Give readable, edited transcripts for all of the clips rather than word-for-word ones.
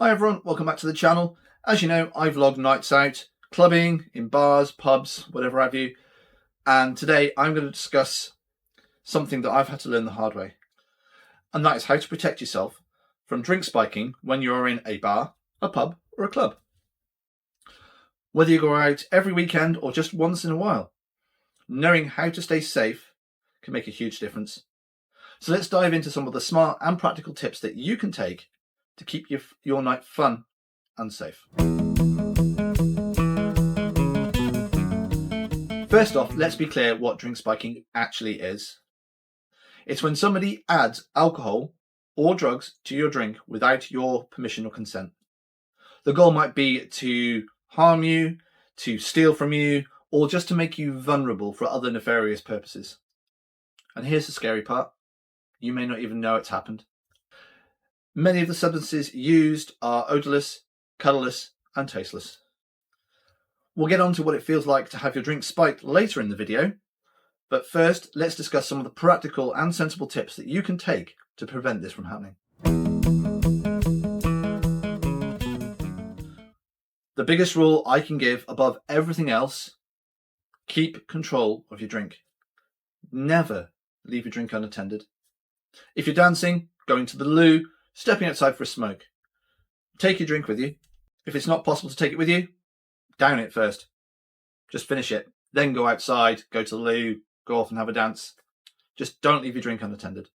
Hi everyone, welcome back to the channel. As you know, I vlog nights out, clubbing, in bars, pubs, whatever have you. And today I'm going to discuss something that I've had to learn the hard way. And that is how to protect yourself from drink spiking when you're in a bar, a pub or a club. Whether you go out every weekend or just once in a while, knowing how to stay safe can make a huge difference. So let's dive into some of the smart and practical tips that you can take to keep your night fun and safe. First off, let's be clear what drink spiking actually is. It's when somebody adds alcohol or drugs to your drink without your permission or consent. The goal might be to harm you, to steal from you, or just to make you vulnerable for other nefarious purposes. And here's the scary part. You may not even know it's happened. Many of the substances used are odorless, colourless and tasteless. We'll get on to what it feels like to have your drink spiked later in the video, but first let's discuss some of the practical and sensible tips that you can take to prevent this from happening. The biggest rule I can give above everything else: keep control of your drink. Never leave your drink unattended. If you're dancing, going to the loo, stepping outside for a smoke, take your drink with you. If it's not possible to take it with you, down it first. Just finish it. Then go outside, go to the loo, go off and have a dance. Just don't leave your drink unattended.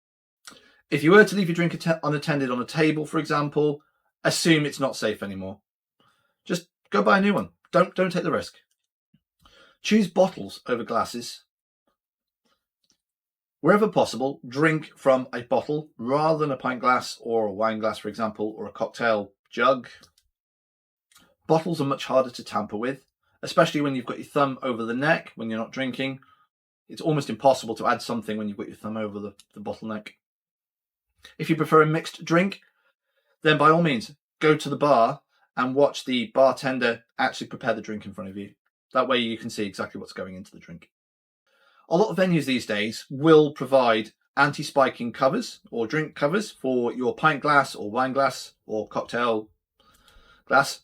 If you were to leave your drink unattended on a table, for example, assume it's not safe anymore. Just go buy a new one. Don't take the risk. Choose bottles over glasses. Wherever possible, drink from a bottle rather than a pint glass or a wine glass, for example, or a cocktail jug. Bottles are much harder to tamper with, especially when you've got your thumb over the neck when you're not drinking. It's almost impossible to add something when you've got your thumb over the bottleneck. If you prefer a mixed drink, then by all means, go to the bar and watch the bartender actually prepare the drink in front of you. That way you can see exactly what's going into the drink. A lot of venues these days will provide anti-spiking covers or drink covers for your pint glass or wine glass or cocktail glass.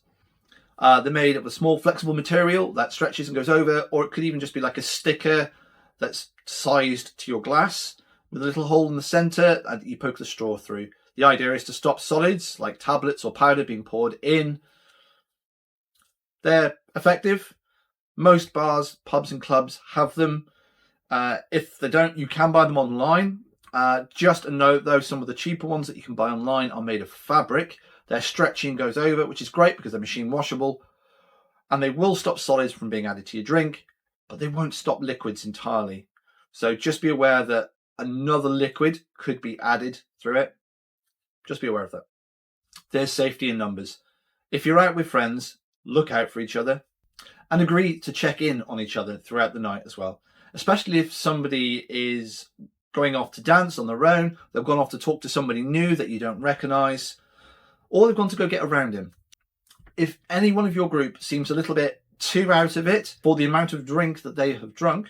They're made of a small flexible material that stretches and goes over, or it could even just be like a sticker that's sized to your glass with a little hole in the center and you poke the straw through. The idea is to stop solids like tablets or powder being poured in. They're effective. Most bars, pubs and clubs have them. If they don't, you can buy them online. Just a note though, some of the cheaper ones that you can buy online are made of fabric. Their stretching goes over, which is great because they're machine washable, and they will stop solids from being added to your drink, but they won't stop liquids entirely. So just be aware that another liquid could be added through it. Just be aware of that. There's safety in numbers. If you're out with friends, look out for each other and agree to check in on each other throughout the night as well. Especially if somebody is going off to dance on their own, they've gone off to talk to somebody new that you don't recognise, or they've gone to go get around him. If any one of your group seems a little bit too out of it for the amount of drink that they have drunk,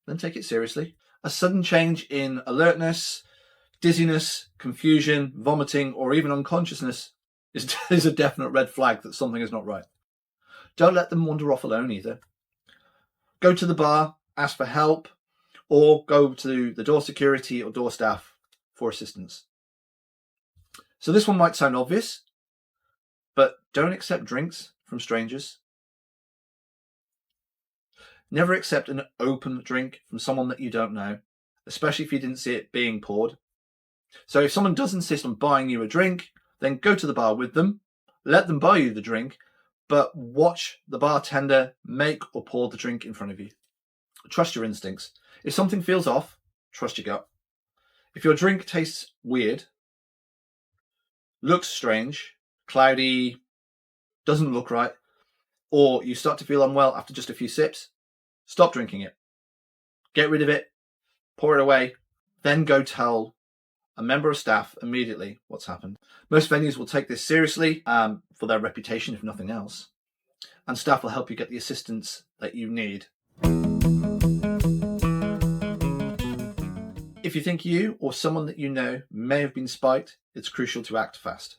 then take it seriously. A sudden change in alertness, dizziness, confusion, vomiting, or even unconsciousness is a definite red flag that something is not right. Don't let them wander off alone either. Go to the bar, ask for help, or go to the door security or door staff for assistance. So this one might sound obvious, but don't accept drinks from strangers. Never accept an open drink from someone that you don't know, especially if you didn't see it being poured. So if someone does insist on buying you a drink, then go to the bar with them, let them buy you the drink, but watch the bartender make or pour the drink in front of you. Trust your instincts. If something feels off, trust your gut. If your drink tastes weird, looks strange, cloudy, doesn't look right, or you start to feel unwell after just a few sips, stop drinking it. Get rid of it, pour it away, then go tell a member of staff immediately what's happened. Most venues will take this seriously for their reputation, if nothing else, and staff will help you get the assistance that you need. If you think you or someone that you know may have been spiked, it's crucial to act fast.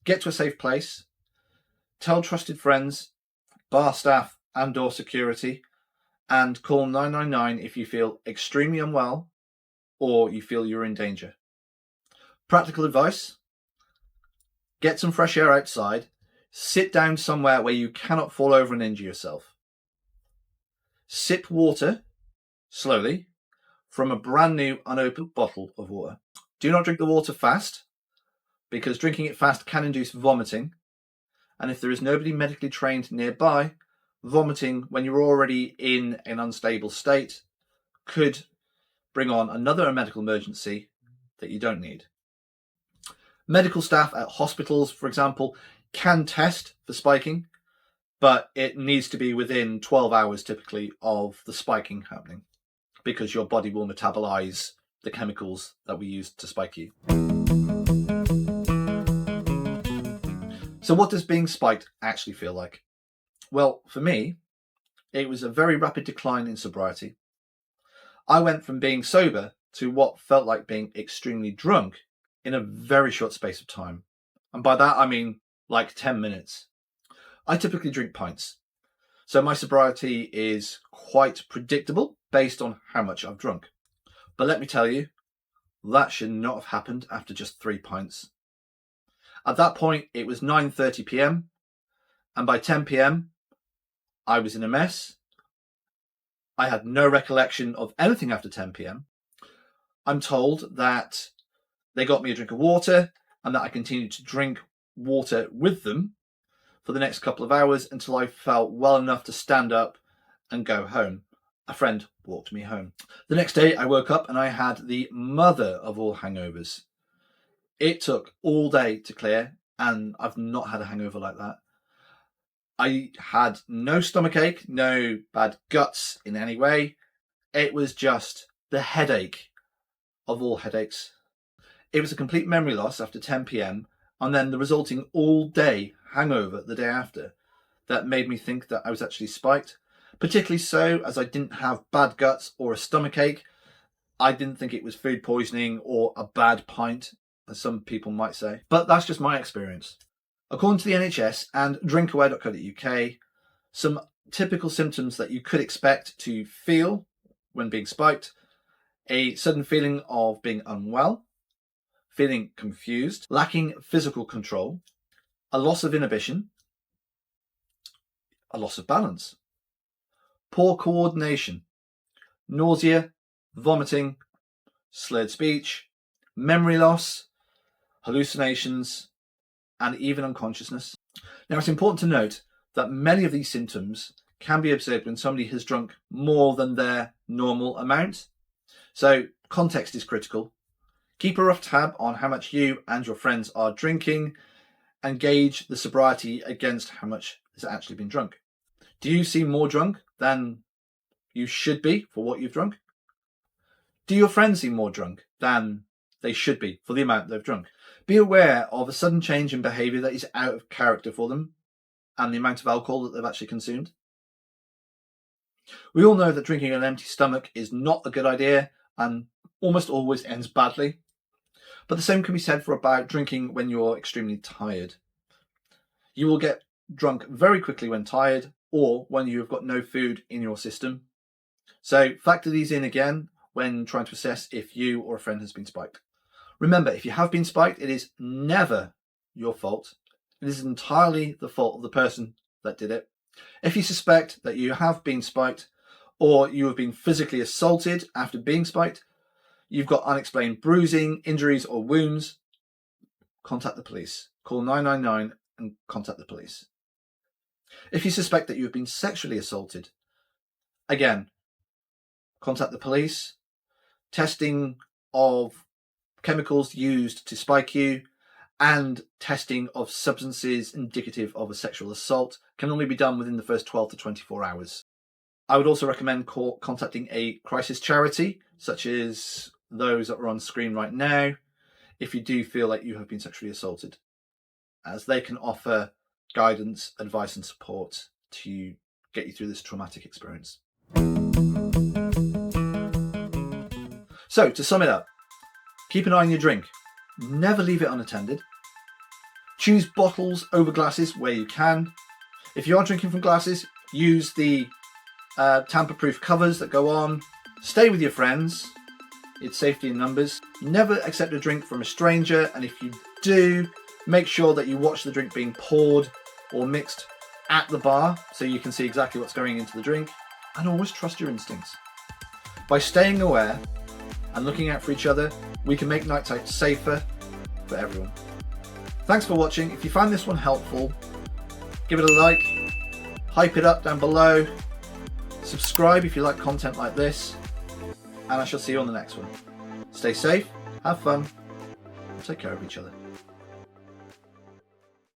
Get to a safe place. Tell trusted friends, bar staff and/or security, and call 999 if you feel extremely unwell or you feel you're in danger. Practical advice: get some fresh air outside. Sit down somewhere where you cannot fall over and injure yourself. Sip water slowly from a brand new unopened bottle of water. Do not drink the water fast, because drinking it fast can induce vomiting. And if there is nobody medically trained nearby, vomiting when you're already in an unstable state could bring on another medical emergency that you don't need. Medical staff at hospitals, for example, can test for spiking, but it needs to be within 12 hours typically of the spiking happening, because your body will metabolize the chemicals that we use to spike you. So what does being spiked actually feel like? Well, for me, it was a very rapid decline in sobriety. I went from being sober to what felt like being extremely drunk in a very short space of time. And by that, I mean like 10 minutes. I typically drink pints, so my sobriety is quite predictable based on how much I've drunk. But let me tell you, that should not have happened after just 3 pints. At that point, it was 9:30 p.m. and by 10 p.m, I was in a mess. I had no recollection of anything after 10 p.m. I'm told that they got me a drink of water and that I continued to drink water with them for the next couple of hours until I felt well enough to stand up and go home. A friend walked me home. The next day I woke up and I had the mother of all hangovers. It took all day to clear, and I've not had a hangover like that. I had no stomachache, no bad guts in any way. It was just the headache of all headaches. It was a complete memory loss after 10 p.m. and then the resulting all-day hangover the day after that made me think that I was actually spiked. Particularly so as I didn't have bad guts or a stomachache. I didn't think it was food poisoning or a bad pint, as some people might say. But that's just my experience. According to the NHS and drinkaware.co.uk, some typical symptoms that you could expect to feel when being spiked: a sudden feeling of being unwell, feeling confused, lacking physical control, a loss of inhibition, a loss of balance, poor coordination, nausea, vomiting, slurred speech, memory loss, hallucinations, and even unconsciousness. Now, it's important to note that many of these symptoms can be observed when somebody has drunk more than their normal amount. So context is critical. Keep a rough tab on how much you and your friends are drinking and gauge the sobriety against how much has actually been drunk. Do you seem more drunk than you should be for what you've drunk? Do your friends seem more drunk than they should be for the amount they've drunk? Be aware of a sudden change in behaviour that is out of character for them and the amount of alcohol that they've actually consumed. We all know that drinking on an empty stomach is not a good idea and almost always ends badly. But the same can be said for about drinking when you're extremely tired. You will get drunk very quickly when tired or when you have got no food in your system. So factor these in again when trying to assess if you or a friend has been spiked. Remember, if you have been spiked, it is never your fault. It is entirely the fault of the person that did it. If you suspect that you have been spiked or you have been physically assaulted after being spiked, you've got unexplained bruising, injuries or wounds, contact the police. Call 999 and contact the police. If you suspect that you have been sexually assaulted, again, contact the police. Testing of chemicals used to spike you and testing of substances indicative of a sexual assault can only be done within the first 12 to 24 hours. I would also recommend contacting a crisis charity, such as those that are on screen right now, if you do feel like you have been sexually assaulted, as they can offer guidance, advice and support to get you through this traumatic experience. So, to sum it up, keep an eye on your drink. Never leave it unattended. Choose bottles over glasses where you can. If you are drinking from glasses, use the tamper-proof covers that go on. Stay with your friends. It's safety in numbers. Never accept a drink from a stranger, and if you do, make sure that you watch the drink being poured or mixed at the bar so you can see exactly what's going into the drink, and always trust your instincts. By staying aware and looking out for each other, we can make nights out safer for everyone. Thanks for watching. If you found this one helpful, give it a like, hype it up down below, subscribe if you like content like this, and I shall see you on the next one. Stay safe, have fun, take care of each other.